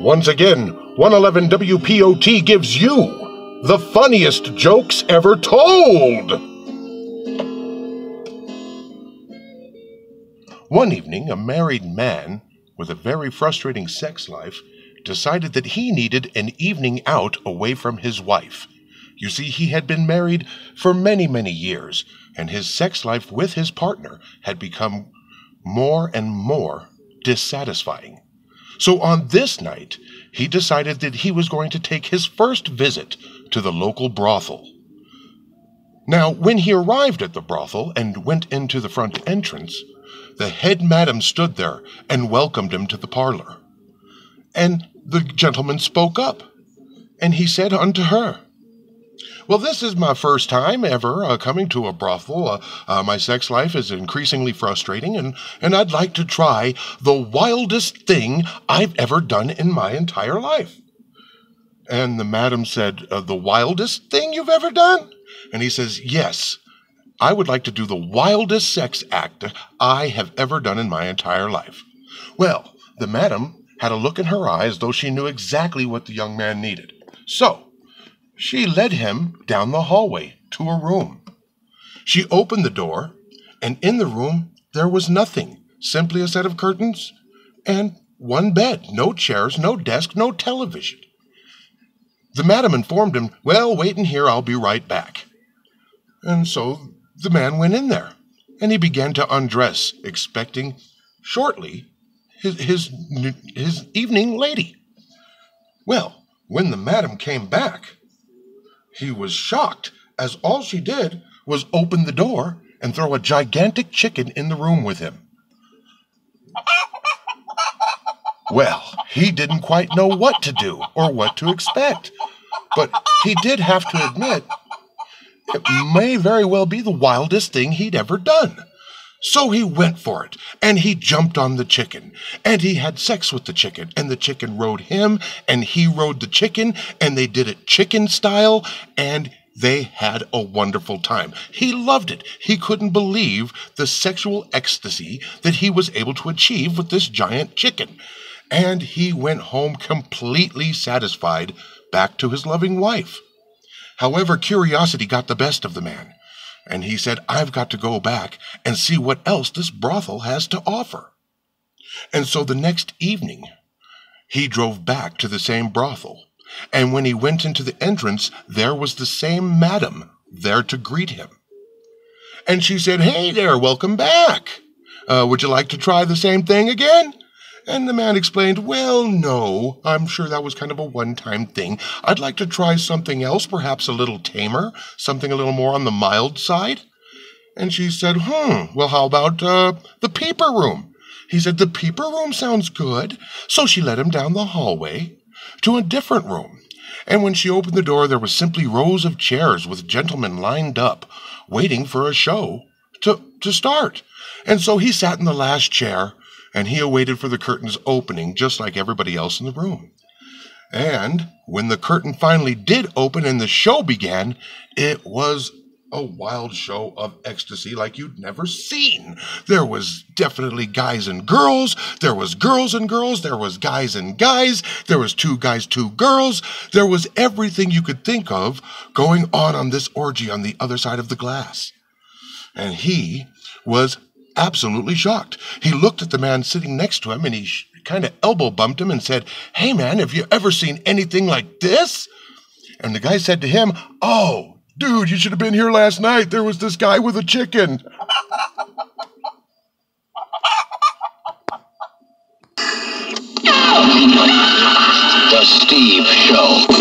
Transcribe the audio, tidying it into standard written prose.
Once again, 111 WPOT gives you the funniest jokes ever told. One evening, a married man with a very frustrating sex life decided that he needed an evening out away from his wife. You see, he had been married for many, many years, and his sex life with his partner had become more and more dissatisfying. So on this night, he decided that he was going to take his first visit to the local brothel. Now, when he arrived at the brothel and went into the front entrance, the head madam stood there and welcomed him to the parlor. And the gentleman spoke up, and he said unto her, "Well, this is my first time ever coming to a brothel. My sex life is increasingly frustrating, and I'd like to try the wildest thing I've ever done in my entire life." And the madam said, "The wildest thing you've ever done?" And he says, "Yes, I would like to do the wildest sex act I have ever done in my entire life." Well, the madam had a look in her eye as though she knew exactly what the young man needed. So she led him down the hallway to a room. She opened the door, and in the room there was nothing, simply a set of curtains and one bed, no chairs, no desk, no television. The madam informed him, "Well, wait in here, I'll be right back." And so the man went in there, and he began to undress, expecting shortly his evening lady. Well, when the madam came back, he was shocked, as all she did was open the door and throw a gigantic chicken in the room with him. Well, he didn't quite know what to do or what to expect, but he did have to admit it may very well be the wildest thing he'd ever done. So he went for it, and he jumped on the chicken, and he had sex with the chicken, and the chicken rode him, and he rode the chicken, and they did it chicken style, and they had a wonderful time. He loved it. He couldn't believe the sexual ecstasy that he was able to achieve with this giant chicken. And he went home completely satisfied, back to his loving wife. However, curiosity got the best of the man, and he said, "I've got to go back and see what else this brothel has to offer." And so the next evening, he drove back to the same brothel, and when he went into the entrance, there was the same madam there to greet him. And she said, "Hey there, welcome back. Would you like to try the same thing again?" And the man explained, "Well, no, I'm sure that was kind of a one-time thing. I'd like to try something else, perhaps a little tamer, something a little more on the mild side." And she said, "Well, how about the peeper room?" He said, "The peeper room sounds good." So she led him down the hallway to a different room. And when she opened the door, there was simply rows of chairs with gentlemen lined up, waiting for a show to start. And so he sat in the last chair, and he awaited for the curtains opening, just like everybody else in the room. And when the curtain finally did open and the show began, it was a wild show of ecstasy like you'd never seen. There was definitely guys and girls, there was girls and girls, there was guys and guys, there was two guys, two girls, there was everything you could think of going on this orgy on the other side of the glass. And he was absolutely shocked. He looked at the man sitting next to him, and he kind of elbow bumped him and said, "Hey man, have you ever seen anything like this?" And the guy said to him, "Oh, dude, you should have been here last night. There was this guy with a chicken." The Steve Show.